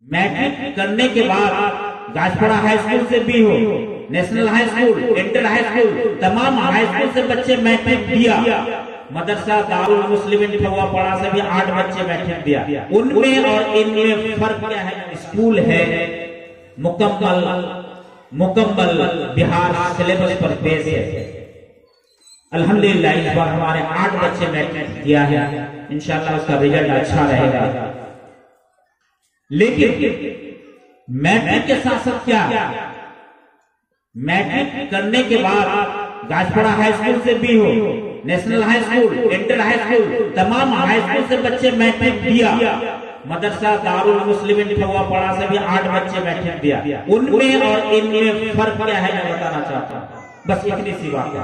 Matric करने के बाद गाजपुरा हाई स्कूल से भी हो, national high school, inter high school, तमाम हाई स्कूल से बच्चे मैट्रिक दिया। मदरसा दारुल मुस्लिमीन फगवापड़ा से भी 8 बच्चे मैट्रिक दिया। उनमें और इनमें फर्क क्या है? स्कूल है मुकम्मल बिहार सिलेबस पर बेस है। अल्हम्दुलिल्लाह इस बार हमारे 8 बच्चे मैट्रिक दिया है, इंशाल्लाह उसका रिजल्ट अच्छा रहेगा। लेकिन मैट्रिक के साथ साथ क्या, मैट्रिक करने के बाद गाजपुरा हाई स्कूल से भी हो, national high school, inter high school, तमाम हाई स्कूल से बच्चे मैट्रिक दिया। मदरसा दारुल मुस्लिमीन फगवापड़ा से भी 8 बच्चे मैट्रिक दिया। उनमें और इनमें फर्क क्या है मैं बताना चाहता हूँ, बस इतनी सी बात है।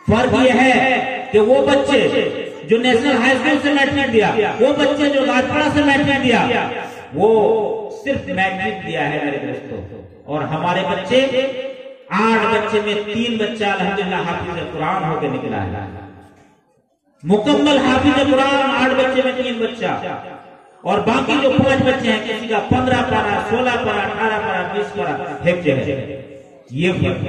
फर्क यह है कि वो बच्चे जो नेशनल हाई स्कूल से मैट्रिक दिया, वो बच्चे जो गाजपुरा से मैट्रिक दिया, वो सिर्फ मैट्रिक दिया है मेरे दोस्तों। और हमारे बच्चे 8 बच्चे में 3 बच्चा अल्हम्दुलिल्लाह हाफिज कुरान होकर निकला है, मुकम्मल हाफिज कुरान 8 बच्चे में 3 बच्चा। और बाकी जो 5 बच्चे हैं, किसी का 15 पारा, 16 पारा, 18 पारा, 20 पारा हिफ्ज़ है। ये फर्क,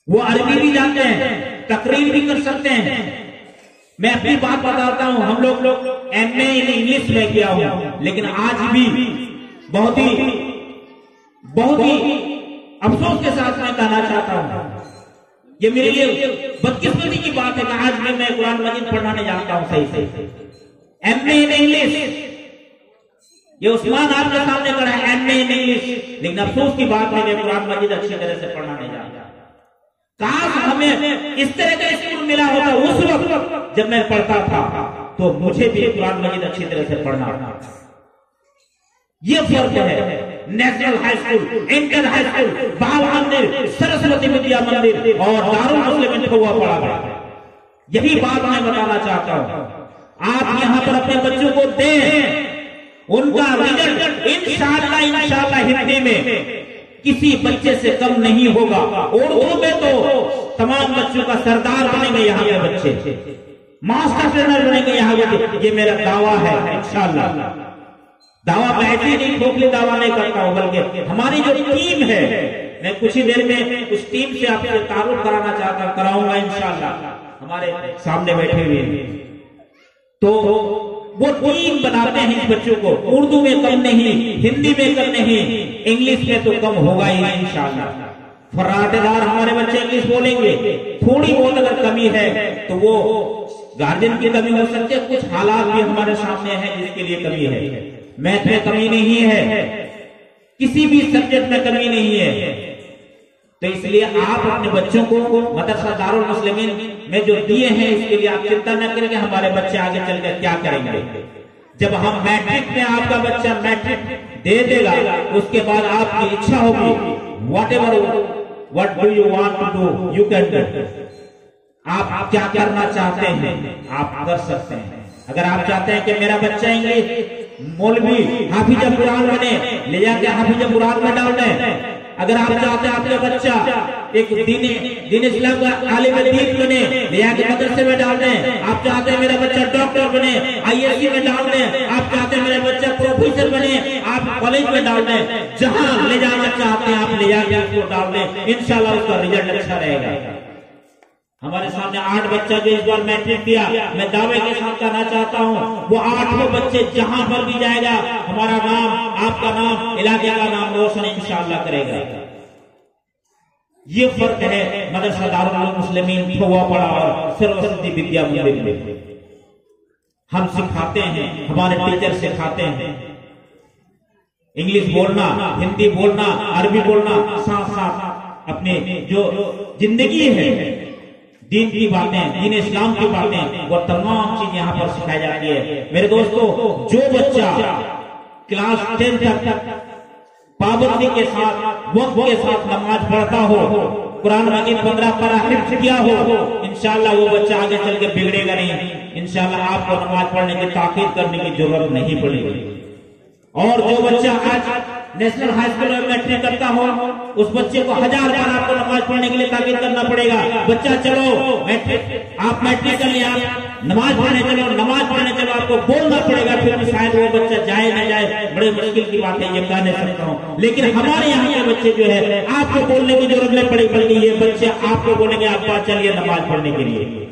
वो अरबी भी जानते हैं, तकरीर भी कर सकते हैं। मैं अपनी बात बताता हूं, हम लोग MA इन इंग्लिश में किया हूं, लेकिन आज भी बहुत ही अफसोस के साथ मैं कहना चाहता हूं, ये मेरे लिए बदकिस्मती की बात है कि आज भी मैं कुरान मजीद पढ़ना नहीं जानता हूं सही से। MA इन इंग्लिश, ये उस्मान आपके सामने खड़ा है, MA इन इंग्लिश, लेकिन अफसोस की बात है मैं कुरान मजीद अच्छी तरह से पढ़ना नहीं जानता। काश हमें इस तरह का स्कूल मिला होता उस वक्त जब मैं पढ़ता था, तो मुझे भी कुरान मजीद अच्छी तरह से पढ़ना था। ये फर्क है national high school, inter high school, बाल मंदिर, सरस्वती विद्या मंदिर और दारुल मुस्लिमीन फगवापड़ा। यही बात मैं बताना चाहता हूं। आप यहाँ पर अपने बच्चों को दें, उनका रिजल्ट इंशाअल्लाह हिंदी में किसी बच्चे से कम नहीं होगा। उर्दू में तो तमाम बच्चों का सरदार बनेंगे यहाँ के बच्चे, मास्टर ट्रेनर बनेंगे यहाँ के। ये मेरा दावा है इंशाअल्लाह। दावा मैं ऐसे नहीं खोखले दावा नहीं करता हूँ, बल्कि हमारी जो टीम है, मैं कुछ ही देर में उस टीम से आपसे तारुफ कराऊंगा इंशाअल्लाह। हमारे सामने बैठे हुए हैं, तो वो टीम बनाते हैं इन बच्चों को। उर्दू में कम नहीं, हिंदी में कम नहीं, इंग्लिश में तो कम होगा ही इंशाअल्लाह। फर्राटेदार हमारे बच्चे इंग्लिश बोलेंगे। थोड़ी बहुत अगर कमी है तो वो गार्जियन की कमी हो सकती है, कुछ हालात भी हमारे सामने हैं जिसके लिए कमी है। मैथ में कमी नहीं है, किसी भी सब्जेक्ट में कमी नहीं है। तो इसलिए आप अपने बच्चों को मदरसा दारुल मुस्लिमीन में जो दिए हैं, इसके लिए आप चिंता न करेंगे हमारे बच्चे आगे चलकर क्या करेंगे। जब हम मैट्रिक में आपका बच्चा मैट्रिक दे देगा, उसके बाद आपकी इच्छा होगी, what do you want to do, you can do. आप क्या करना चाहते हैं आप कर सकते हैं। अगर आप चाहते हैं कि मेरा बच्चा इंग्लिश मौलवी हाफिज कुरान बने, ले जाके हाफिज कुरान में डाल दें। अगर आप चाहते हैं आपका बच्चा एक दीन इस्लाम का आलिम दीन बने, ले जाके मदरसे में डाल दें। आप चाहते हैं मेरा बच्चा डॉक्टर बने, ISC में डाल दें। आप चाहते हैं मेरा बच्चा प्रोफेसर बने, आप कॉलेज में डाल दें। जहां ले जाना चाहते हैं आप ले जाके उसको डाल दें, इंशाल्लाह उसका रिजल्ट अच्छा रहेगा। हमारे सामने 8 बच्चा जो इस बार मैट्रिक दिया, मैं दावे के साथ कहना चाहता हूँ, वो 8 बच्चे जहां पर भी जाएगा, हमारा नाम, आपका नाम, इलाके का नाम रोशन इंशाअल्लाह करेगा। ये फर्क है मदरसा दारुल मुस्लिमीन फगवापड़ा और सरस्वती विद्या मंदिर में। हम सिखाते हैं, हमारे टीचर सिखाते हैं इंग्लिश बोलना, हिंदी बोलना, अरबी बोलना, साथ साथ अपने जो जिंदगी है, दीन की बातें, दीन इस्लाम की बातें, वो तमाम चीज यहाँ पर सिखाई जाती है। मेरे दोस्तों, जो बच्चा क्लास 10 तक पाबंदी के साथ, वक्त के साथ नमाज पढ़ता हो, कुरान मजीद 15 पारा हिफ्ज़ किया हो, इंशाअल्लाह वो बच्चा आगे चल के बिगड़ेगा नहीं। इंशाअल्लाह आपको नमाज पढ़ने की ताकीद करने की जरूरत नहीं पड़ेगी। और जो बच्चा आज नेशनल हाई स्कूल में मैट्रिक करता हो, उस बच्चे को 1000 बार आपको नमाज पढ़ने के लिए ताकीद करना पड़ेगा। बच्चा चलो मैट्रिक, आप मैट्रिक कर लिया, नमाज पढ़ने चलो, नमाज पढ़ने चलो, आपको बोलना पड़ेगा, फिर भी शायद वो बच्चा जाए ना जाए, बड़े मुश्किल की बात है, ये कह नहीं सकता हूँ। लेकिन हमारे यहाँ के बच्चे जो है आपको बोलने की जरूरत नहीं पड़ी, बल्कि ये बच्चे आपको बोलेंगे अब्बा चलिए नमाज पढ़ने के लिए।